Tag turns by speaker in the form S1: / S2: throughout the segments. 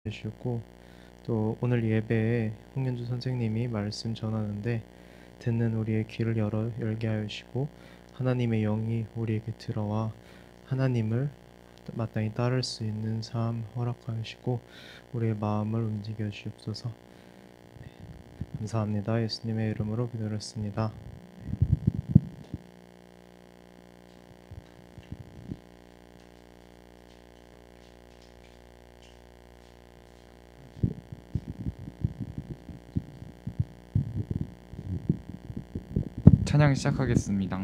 S1: 주셨고, 또 오늘 예배에 홍현주 선생님이 말씀 전하는데 듣는 우리의 귀를 열게 하여 주시고, 하나님의 영이 우리에게 들어와 하나님을 마땅히 따를 수 있는 삶 허락하여 주시고 우리의 마음을 움직여 주옵소서. 감사합니다. 예수님의 이름으로 기도했습니다.
S2: 찬양 시작하겠습니다.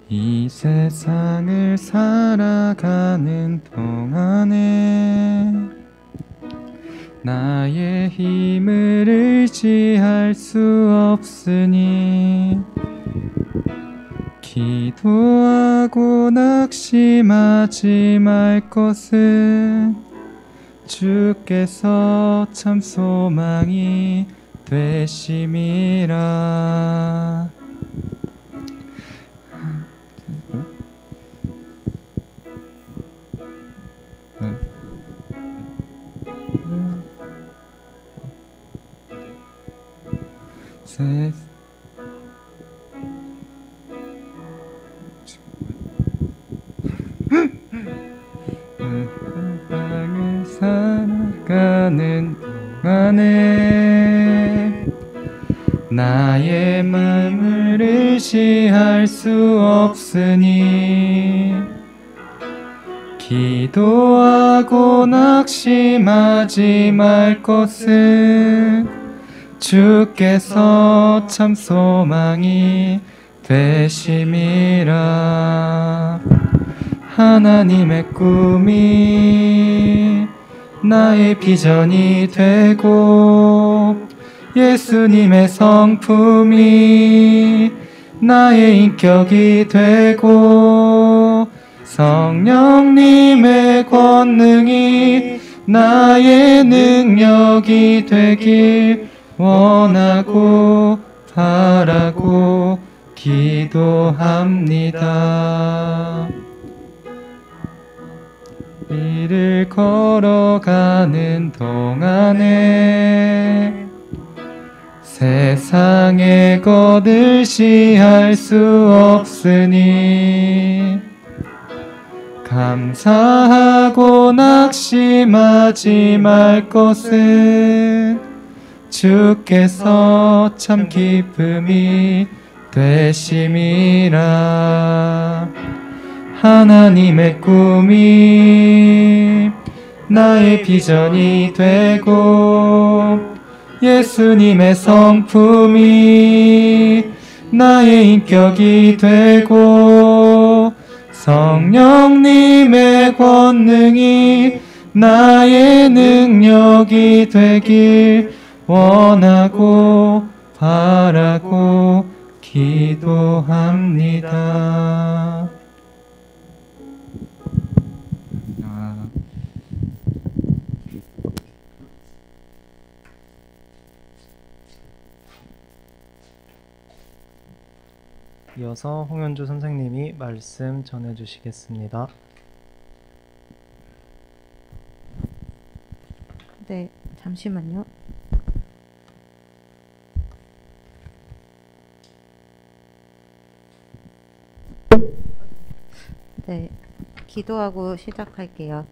S2: 이 세상을 살아가는 동안에 나의 힘을 의지할 수 없으니 기도하고 낙심하지 말 것은 주께서 참 소망이 되심이라. 세상을 살아가는 동안에 나의 마음을 의지할 수 없으니 기도하고 낙심하지 말 것은 주께서 참 소망이 되심이라. 하나님의 꿈이 나의 비전이 되고 예수님의 성품이 나의 인격이 되고 성령님의 권능이 나의 능력이 되길 원하고 바라고 기도합니다. 길을 걸어가는 동안에 세상의 것 의지할 수 없으니 감사하고 낙심하지 말 것은 주께서 참 기쁨이 되심이라. 하나님의 꿈이 나의 비전이 되고 예수님의 성품이 나의 인격이 되고 성령님의 권능이 나의 능력이 되길 원하고 바라고 기도합니다.
S1: 이어서 홍현주 선생님이 말씀 전해주시겠습니다.
S3: 네, 잠시만요. 네, 기도하고 시작할게요.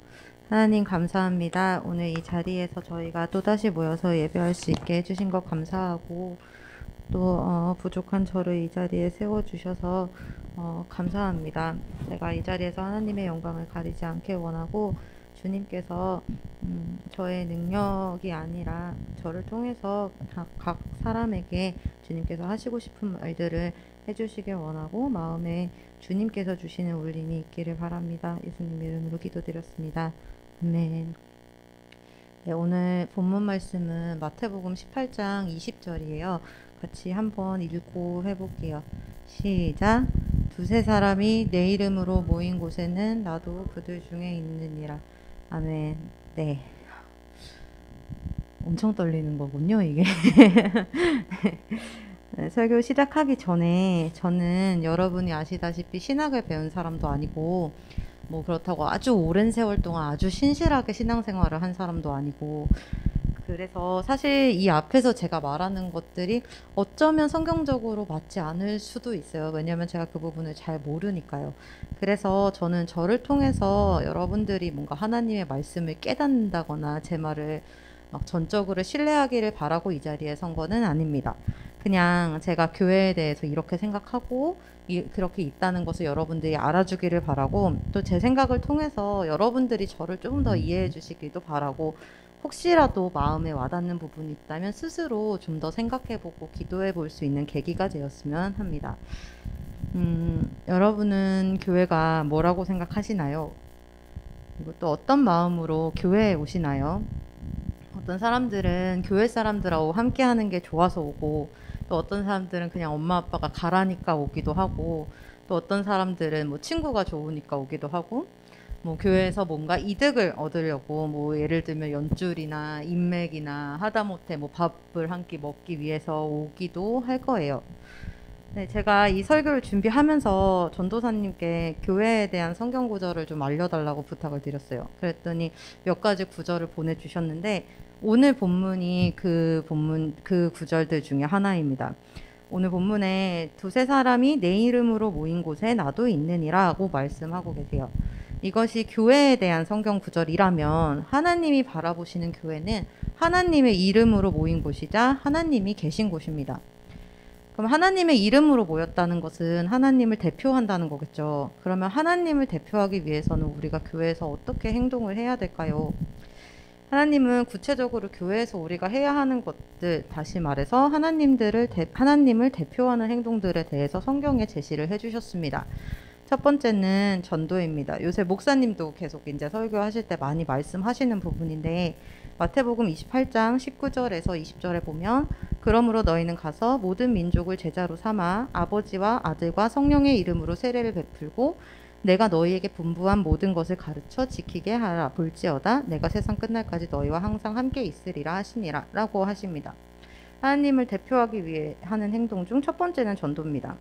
S3: 하나님 감사합니다. 오늘 이 자리에서 저희가 또다시 모여서 예배할 수 있게 해주신 것 감사하고 또 부족한 저를 이 자리에 세워주셔서 감사합니다. 제가 이 자리에서 하나님의 영광을 가리지 않게 원하고 주님께서 저의 능력이 아니라 저를 통해서 각 사람에게 주님께서 하시고 싶은 말들을 해주시길 원하고 마음에 주님께서 주시는 울림이 있기를 바랍니다. 예수님 이름으로 기도드렸습니다. 아멘. 네, 오늘 본문 말씀은 마태복음 18장 20절이에요. 같이 한번 읽고 해볼게요. 시작. 두세 사람이 내 이름으로 모인 곳에는 나도 그들 중에 있느니라. 아멘. 네. 엄청 떨리는 거군요, 이게. 네, 설교 시작하기 전에 저는 여러분이 아시다시피 신학을 배운 사람도 아니고 뭐 그렇다고 아주 오랜 세월 동안 아주 신실하게 신앙생활을 한 사람도 아니고 그래서 사실 이 앞에서 제가 말하는 것들이 어쩌면 성경적으로 맞지 않을 수도 있어요. 왜냐면 제가 그 부분을 잘 모르니까요. 그래서 저는 저를 통해서 여러분들이 뭔가 하나님의 말씀을 깨닫는다거나 제 말을 막 전적으로 신뢰하기를 바라고 이 자리에 선 거는 아닙니다. 그냥 제가 교회에 대해서 이렇게 생각하고 그렇게 있다는 것을 여러분들이 알아주기를 바라고 또 제 생각을 통해서 여러분들이 저를 조금 더 이해해 주시기도 바라고 혹시라도 마음에 와닿는 부분이 있다면 스스로 좀 더 생각해보고 기도해 볼 수 있는 계기가 되었으면 합니다. 여러분은 교회가 뭐라고 생각하시나요? 그리고 또 어떤 마음으로 교회에 오시나요? 어떤 사람들은 교회 사람들하고 함께 하는 게 좋아서 오고 또 어떤 사람들은 그냥 엄마 아빠가 가라니까 오기도 하고 또 어떤 사람들은 뭐 친구가 좋으니까 오기도 하고 뭐 교회에서 뭔가 이득을 얻으려고 뭐 예를 들면 연줄이나 인맥이나 하다못해 뭐 밥을 한 끼 먹기 위해서 오기도 할 거예요. 네, 제가 이 설교를 준비하면서 전도사님께 교회에 대한 성경 구절을 좀 알려달라고 부탁을 드렸어요. 그랬더니 몇 가지 구절을 보내주셨는데 오늘 본문이 그 구절들 중에 하나입니다. 오늘 본문에 두세 사람이 내 이름으로 모인 곳에 나도 있느니라고 말씀하고 계세요. 이것이 교회에 대한 성경 구절이라면 하나님이 바라보시는 교회는 하나님의 이름으로 모인 곳이자 하나님이 계신 곳입니다. 그럼 하나님의 이름으로 모였다는 것은 하나님을 대표한다는 거겠죠. 그러면 하나님을 대표하기 위해서는 우리가 교회에서 어떻게 행동을 해야 될까요? 하나님은 구체적으로 교회에서 우리가 해야 하는 것들, 다시 말해서 하나님을 대표하는 행동들에 대해서 성경에 제시를 해주셨습니다. 첫 번째는 전도입니다. 요새 목사님도 계속 이제 설교하실 때 많이 말씀하시는 부분인데 마태복음 28장 19절에서 20절에 보면 그러므로 너희는 가서 모든 민족을 제자로 삼아 아버지와 아들과 성령의 이름으로 세례를 베풀고 내가 너희에게 분부한 모든 것을 가르쳐 지키게 하라. 볼지어다 내가 세상 끝날까지 너희와 항상 함께 있으리라 하시니라 라고 하십니다. 하나님을 대표하기 위해 하는 행동 중 첫 번째는 전도입니다.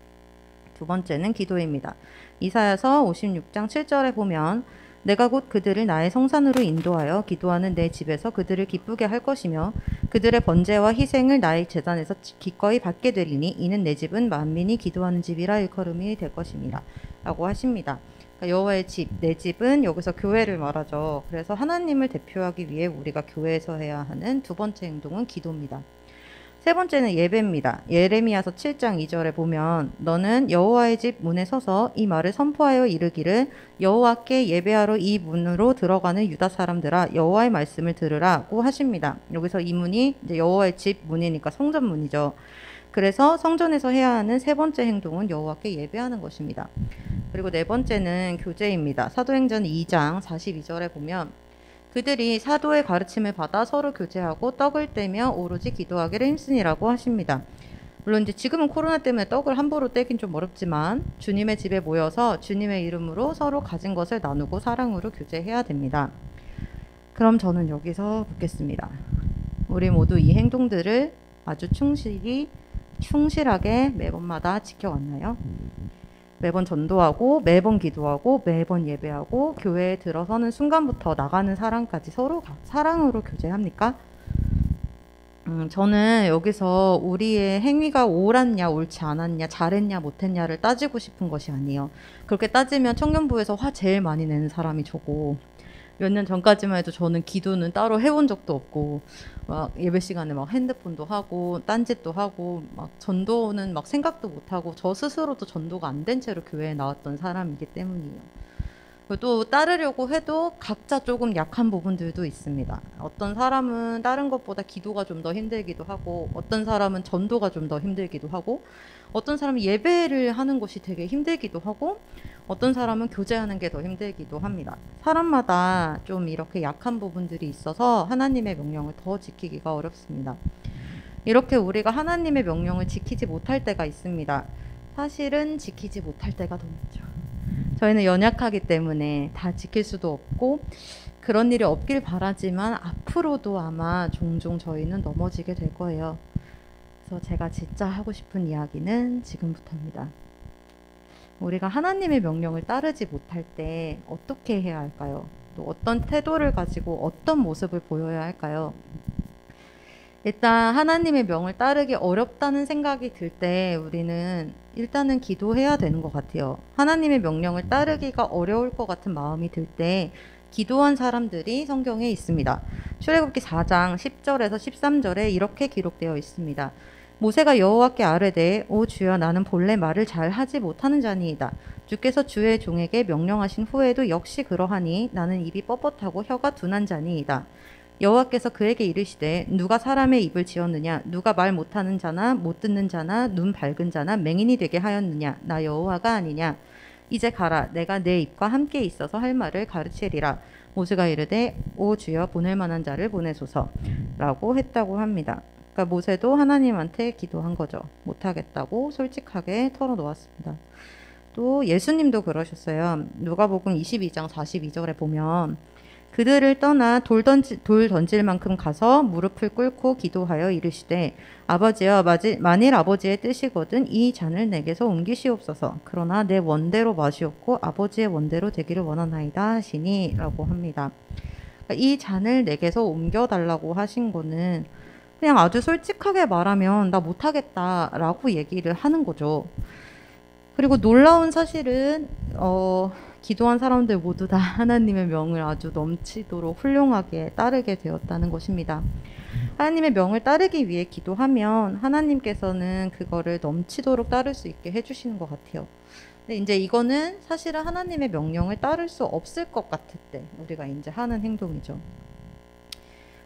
S3: 두 번째는 기도입니다. 이사야서 56장 7절에 보면 내가 곧 그들을 나의 성산으로 인도하여 기도하는 내 집에서 그들을 기쁘게 할 것이며 그들의 번제와 희생을 나의 제단에서 기꺼이 받게 되리니 이는 내 집은 만민이 기도하는 집이라 일컬음이 될 것입니다. 라고 하십니다. 그러니까 여호와의 집, 내 집은 여기서 교회를 말하죠. 그래서 하나님을 대표하기 위해 우리가 교회에서 해야 하는 두 번째 행동은 기도입니다. 세 번째는 예배입니다. 예레미야서 7장 2절에 보면 너는 여호와의 집 문에 서서 이 말을 선포하여 이르기를 여호와께 예배하러 이 문으로 들어가는 유다 사람들아 여호와의 말씀을 들으라고 하십니다. 여기서 이 문이 이제 여호와의 집 문이니까 성전 문이죠. 그래서 성전에서 해야 하는 세 번째 행동은 여호와께 예배하는 것입니다. 그리고 네 번째는 교제입니다. 사도행전 2장 42절에 보면 그들이 사도의 가르침을 받아 서로 교제하고 떡을 떼며 오로지 기도하기를 힘쓰니라고 하십니다. 물론 이제 지금은 코로나 때문에 떡을 함부로 떼긴 좀 어렵지만 주님의 집에 모여서 주님의 이름으로 서로 가진 것을 나누고 사랑으로 교제해야 됩니다. 그럼 저는 여기서 묻겠습니다. 우리 모두 이 행동들을 아주 충실하게 매번마다 지켜왔나요? 매번 전도하고 매번 기도하고 매번 예배하고 교회에 들어서는 순간부터 나가는 사람까지 서로 사랑으로 교제합니까? 저는 여기서 우리의 행위가 옳았냐 옳지 않았냐 잘했냐 못했냐를 따지고 싶은 것이 아니에요. 그렇게 따지면 청년부에서 화 제일 많이 내는 사람이 저고 몇 년 전까지만 해도 저는 기도는 따로 해본 적도 없고 막 예배 시간에 막 핸드폰도 하고 딴짓도 하고 막 전도는 막 생각도 못 하고 저 스스로도 전도가 안 된 채로 교회에 나왔던 사람이기 때문이에요. 그리고 또 따르려고 해도 각자 조금 약한 부분들도 있습니다. 어떤 사람은 다른 것보다 기도가 좀 더 힘들기도 하고 어떤 사람은 전도가 좀 더 힘들기도 하고 어떤 사람은 예배를 하는 것이 되게 힘들기도 하고 어떤 사람은 교제하는 게 더 힘들기도 합니다. 사람마다 좀 이렇게 약한 부분들이 있어서 하나님의 명령을 더 지키기가 어렵습니다. 이렇게 우리가 하나님의 명령을 지키지 못할 때가 있습니다. 사실은 지키지 못할 때가 더 많죠. 저희는 연약하기 때문에 다 지킬 수도 없고 그런 일이 없길 바라지만 앞으로도 아마 종종 저희는 넘어지게 될 거예요. 그래서 제가 진짜 하고 싶은 이야기는 지금부터입니다. 우리가 하나님의 명령을 따르지 못할 때 어떻게 해야 할까요? 또 어떤 태도를 가지고 어떤 모습을 보여야 할까요? 일단 하나님의 명을 따르기 어렵다는 생각이 들 때 우리는 일단은 기도해야 되는 것 같아요. 하나님의 명령을 따르기가 어려울 것 같은 마음이 들 때 기도한 사람들이 성경에 있습니다. 출애굽기 4장 10절에서 13절에 이렇게 기록되어 있습니다. 모세가 여호와께 아뢰되 오 주여 나는 본래 말을 잘 하지 못하는 자니이다. 주께서 주의 종에게 명령하신 후에도 역시 그러하니 나는 입이 뻣뻣하고 혀가 둔한 자니이다. 여호와께서 그에게 이르시되 누가 사람의 입을 지었느냐 누가 말 못하는 자나 못 듣는 자나 눈 밝은 자나 맹인이 되게 하였느냐 나 여호와가 아니냐 이제 가라 내가 내 입과 함께 있어서 할 말을 가르치리라. 모세가 이르되 오 주여 보낼 만한 자를 보내소서 라고 했다고 합니다. 그러니까 모세도 하나님한테 기도한 거죠. 못하겠다고 솔직하게 털어놓았습니다. 또 예수님도 그러셨어요. 누가복음 22장 42절에 보면 그들을 떠나 돌 던질 만큼 가서 무릎을 꿇고 기도하여 이르시되 아버지여 만일 아버지의 뜻이거든 이 잔을 내게서 옮기시옵소서. 그러나 내 원대로 마시옵고 아버지의 원대로 되기를 원하나이다 하시니 라고 합니다. 그러니까 이 잔을 내게서 옮겨달라고 하신 거는 그냥 아주 솔직하게 말하면 나 못하겠다라고 얘기를 하는 거죠. 그리고 놀라운 사실은 기도한 사람들 모두 다 하나님의 명을 아주 넘치도록 훌륭하게 따르게 되었다는 것입니다. 하나님의 명을 따르기 위해 기도하면 하나님께서는 그거를 넘치도록 따를 수 있게 해주시는 것 같아요. 근데 이제 이거는 사실은 하나님의 명령을 따를 수 없을 것 같을 때 우리가 이제 하는 행동이죠.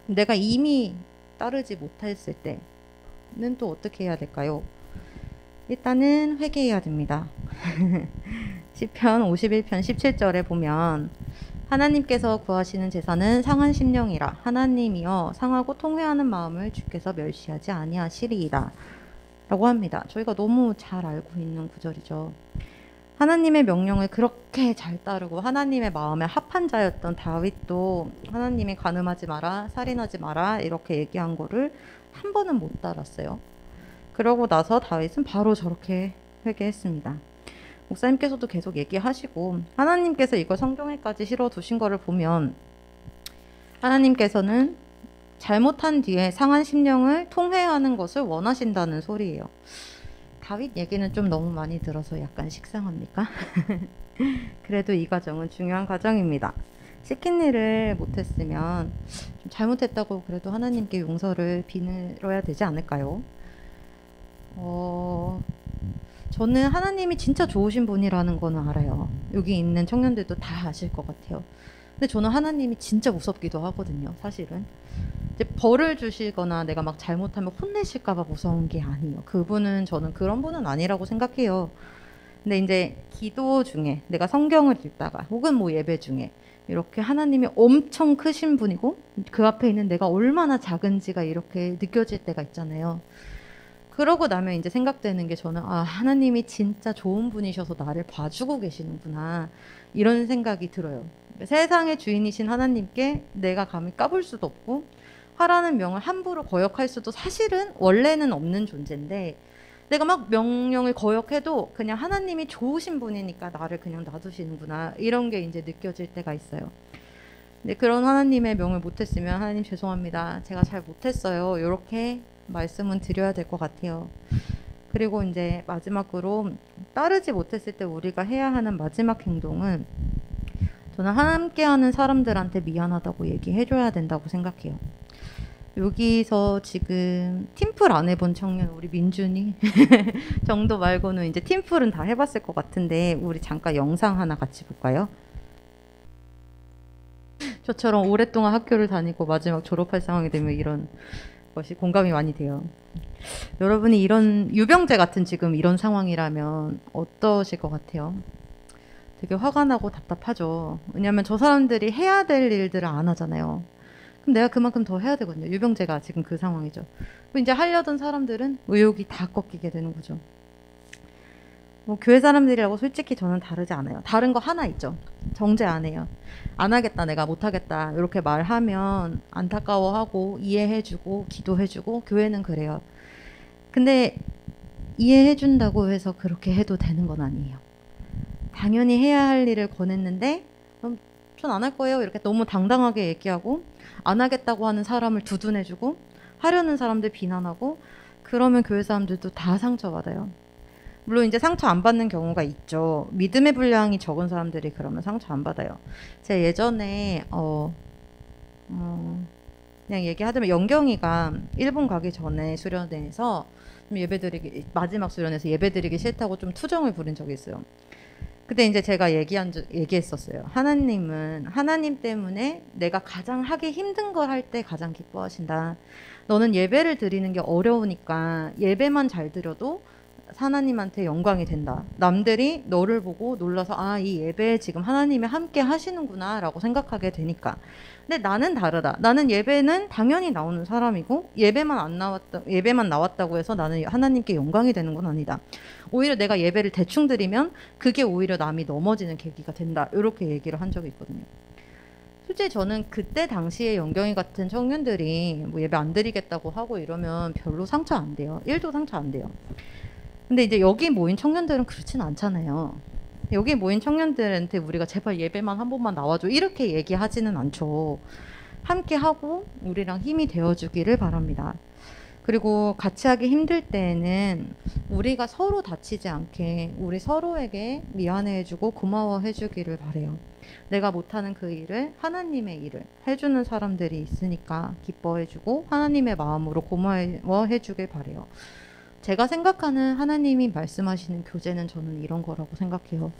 S3: 내가 이미 따르지 못했을 때는 또 어떻게 해야 될까요? 일단은 회개해야 됩니다. 시편 51편 17절에 보면 하나님께서 구하시는 제사는 상한 심령이라 하나님이여 상하고 통회하는 마음을 주께서 멸시하지 아니하시리이다 라고 합니다. 저희가 너무 잘 알고 있는 구절이죠. 하나님의 명령을 그렇게 잘 따르고 하나님의 마음에 합한 자였던 다윗도 하나님이 간음하지 마라, 살인하지 마라 이렇게 얘기한 거를 한 번은 못 따랐어요. 그러고 나서 다윗은 바로 저렇게 회개했습니다. 목사님께서도 계속 얘기하시고 하나님께서 이걸 성경에까지 실어두신 거를 보면 하나님께서는 잘못한 뒤에 상한 심령을 통회하는 것을 원하신다는 소리예요. 다윗 얘기는 좀 너무 많이 들어서 약간 식상합니까? 그래도 이 과정은 중요한 과정입니다. 시킨 일을 못했으면 좀 잘못했다고 그래도 하나님께 용서를 빌어야 되지 않을까요? 저는 하나님이 진짜 좋으신 분이라는 거는 알아요. 여기 있는 청년들도 다 아실 것 같아요. 근데 저는 하나님이 진짜 무섭기도 하거든요. 사실은 이제 벌을 주시거나 내가 막 잘못하면 혼내실까 봐 무서운 게 아니에요. 그분은 저는 그런 분은 아니라고 생각해요. 근데 이제 기도 중에 내가 성경을 읽다가 혹은 뭐 예배 중에 이렇게 하나님이 엄청 크신 분이고 그 앞에 있는 내가 얼마나 작은지가 이렇게 느껴질 때가 있잖아요. 그러고 나면 이제 생각되는 게 저는 하나님이 진짜 좋은 분이셔서 나를 봐주고 계시는구나 이런 생각이 들어요. 세상의 주인이신 하나님께 내가 감히 까불 수도 없고 하라는 명을 함부로 거역할 수도 사실은 원래는 없는 존재인데 내가 막 명령을 거역해도 그냥 하나님이 좋으신 분이니까 나를 그냥 놔두시는구나 이런 게 이제 느껴질 때가 있어요. 근데 그런 하나님의 명을 못했으면 하나님 죄송합니다. 제가 잘 못했어요. 이렇게 말씀은 드려야 될 것 같아요. 그리고 이제 마지막으로 따르지 못했을 때 우리가 해야 하는 마지막 행동은 저는 함께하는 사람들한테 미안하다고 얘기해줘야 된다고 생각해요. 여기서 지금 팀플 안 해본 청년 우리 민준이 정도 말고는 이제 팀플은 다 해봤을 것 같은데 우리 잠깐 영상 하나 같이 볼까요? 저처럼 오랫동안 학교를 다니고 마지막 졸업할 상황이 되면 이런 것이 공감이 많이 돼요. 여러분이 이런 유병재 같은 지금 이런 상황이라면 어떠실 것 같아요? 되게 화가 나고 답답하죠. 왜냐하면 저 사람들이 해야 될 일들을 안 하잖아요. 그럼 내가 그만큼 더 해야 되거든요. 유병재가 지금 그 상황이죠. 그럼 이제 하려던 사람들은 의욕이 다 꺾이게 되는 거죠. 뭐 교회 사람들이라고 솔직히 저는 다르지 않아요. 다른 거 하나 있죠. 정죄 안 해요. 안 하겠다, 내가 못 하겠다 이렇게 말하면 안타까워하고 이해해주고 기도해주고 교회는 그래요. 근데 이해해준다고 해서 그렇게 해도 되는 건 아니에요. 당연히 해야 할 일을 권했는데 전 안 할 거예요 이렇게 너무 당당하게 얘기하고 안 하겠다고 하는 사람을 두둔해주고 하려는 사람들 비난하고 그러면 교회 사람들도 다 상처받아요. 물론 이제 상처 안 받는 경우가 있죠. 믿음의 분량이 적은 사람들이 그러면 상처 안 받아요. 제가 예전에 그냥 얘기하자면 영경이가 일본 가기 전에 수련회에서 마지막 수련회에서 예배드리기 싫다고 좀 투정을 부린 적이 있어요. 그때 이제 제가 얘기했었어요. 하나님은 하나님 때문에 내가 가장 하기 힘든 걸 할 때 가장 기뻐하신다. 너는 예배를 드리는 게 어려우니까 예배만 잘 드려도 하나님한테 영광이 된다. 남들이 너를 보고 놀라서 아, 이 예배에 지금 하나님이 함께 하시는구나 라고 생각하게 되니까. 근데 나는 다르다. 나는 예배는 당연히 나오는 사람이고 예배만 나왔다고 해서 나는 하나님께 영광이 되는 건 아니다. 오히려 내가 예배를 대충 드리면 그게 오히려 남이 넘어지는 계기가 된다. 이렇게 얘기를 한 적이 있거든요. 솔직히 저는 그때 당시에 영경이 같은 청년들이 뭐 예배 안 드리겠다고 하고 이러면 별로 상처 안 돼요. 1도 상처 안 돼요. 근데 이제 여기 모인 청년들은 그렇진 않잖아요. 여기 모인 청년들한테 우리가 제발 예배만 한 번만 나와줘 이렇게 얘기하지는 않죠. 함께 하고 우리랑 힘이 되어주기를 바랍니다. 그리고 같이 하기 힘들 때에는 우리가 서로 다치지 않게 우리 서로에게 미안해해주고 고마워해주기를 바래요. 내가 못하는 그 일을 하나님의 일을 해주는 사람들이 있으니까 기뻐해주고 하나님의 마음으로 고마워해주길 바래요. 제가 생각하는 하나님이 말씀하시는 교제는 저는 이런 거라고 생각해요.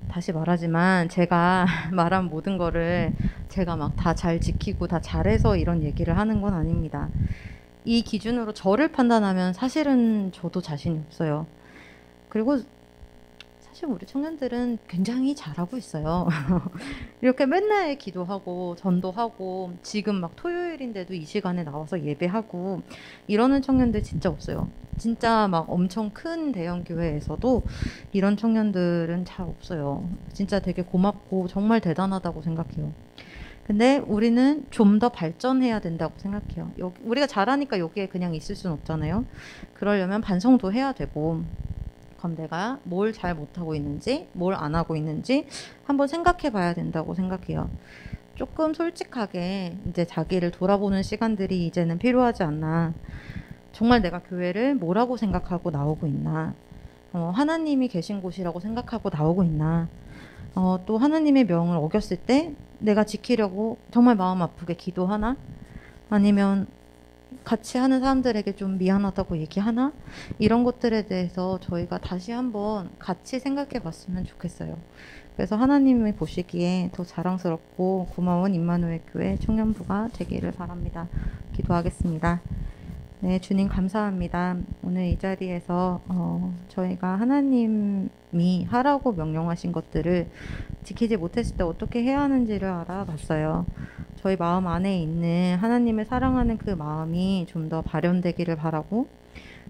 S3: 다시 말하지만 제가 말한 모든 거를 제가 막 다 잘 지키고 다 잘해서 이런 얘기를 하는 건 아닙니다. 이 기준으로 저를 판단하면 사실은 저도 자신이 없어요. 그리고 사실 우리 청년들은 굉장히 잘하고 있어요. 이렇게 맨날 기도하고 전도하고 지금 막 토요일인데도 이 시간에 나와서 예배하고 이러는 청년들 진짜 없어요. 진짜 막 엄청 큰 대형 교회에서도 이런 청년들은 잘 없어요. 진짜 되게 고맙고 정말 대단하다고 생각해요. 근데 우리는 좀 더 발전해야 된다고 생각해요. 우리가 잘하니까 여기에 그냥 있을 순 없잖아요. 그러려면 반성도 해야 되고 그럼 내가 뭘 잘 못하고 있는지 뭘 안 하고 있는지 한번 생각해 봐야 된다고 생각해요. 조금 솔직하게 이제 자기를 돌아보는 시간들이 이제는 필요하지 않나. 정말 내가 교회를 뭐라고 생각하고 나오고 있나. 하나님이 계신 곳이라고 생각하고 나오고 있나. 또 하나님의 명을 어겼을 때 내가 지키려고 정말 마음 아프게 기도하나. 아니면 같이 하는 사람들에게 좀 미안하다고 얘기하나? 이런 것들에 대해서 저희가 다시 한번 같이 생각해 봤으면 좋겠어요. 그래서 하나님이 보시기에 더 자랑스럽고 고마운 임마누엘 교회 청년부가 되기를 바랍니다. 기도하겠습니다. 네, 주님 감사합니다. 오늘 이 자리에서 저희가 하나님이 하라고 명령하신 것들을 지키지 못했을 때 어떻게 해야 하는지를 알아봤어요. 저희 마음 안에 있는 하나님을 사랑하는 그 마음이 좀 더 발현되기를 바라고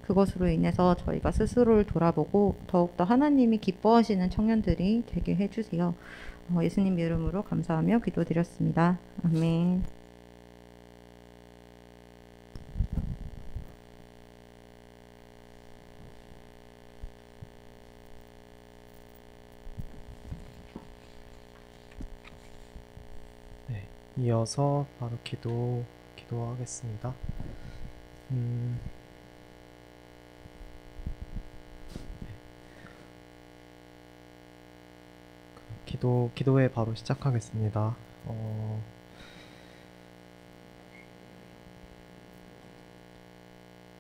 S3: 그것으로 인해서 저희가 스스로를 돌아보고 더욱더 하나님이 기뻐하시는 청년들이 되게 해주세요. 예수님 이름으로 감사하며 기도드렸습니다. 아멘.
S1: 네, 이어서 바로 기도하겠습니다. 기도회 바로 시작하겠습니다.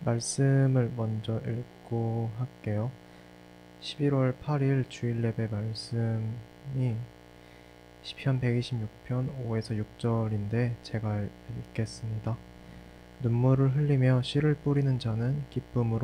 S1: 말씀을 먼저 읽고 할게요. 11월 8일 주일 예배 말씀이 시편 126편 5에서 6절인데 제가 읽겠습니다. 눈물을 흘리며 씨를 뿌리는 자는 기쁨으로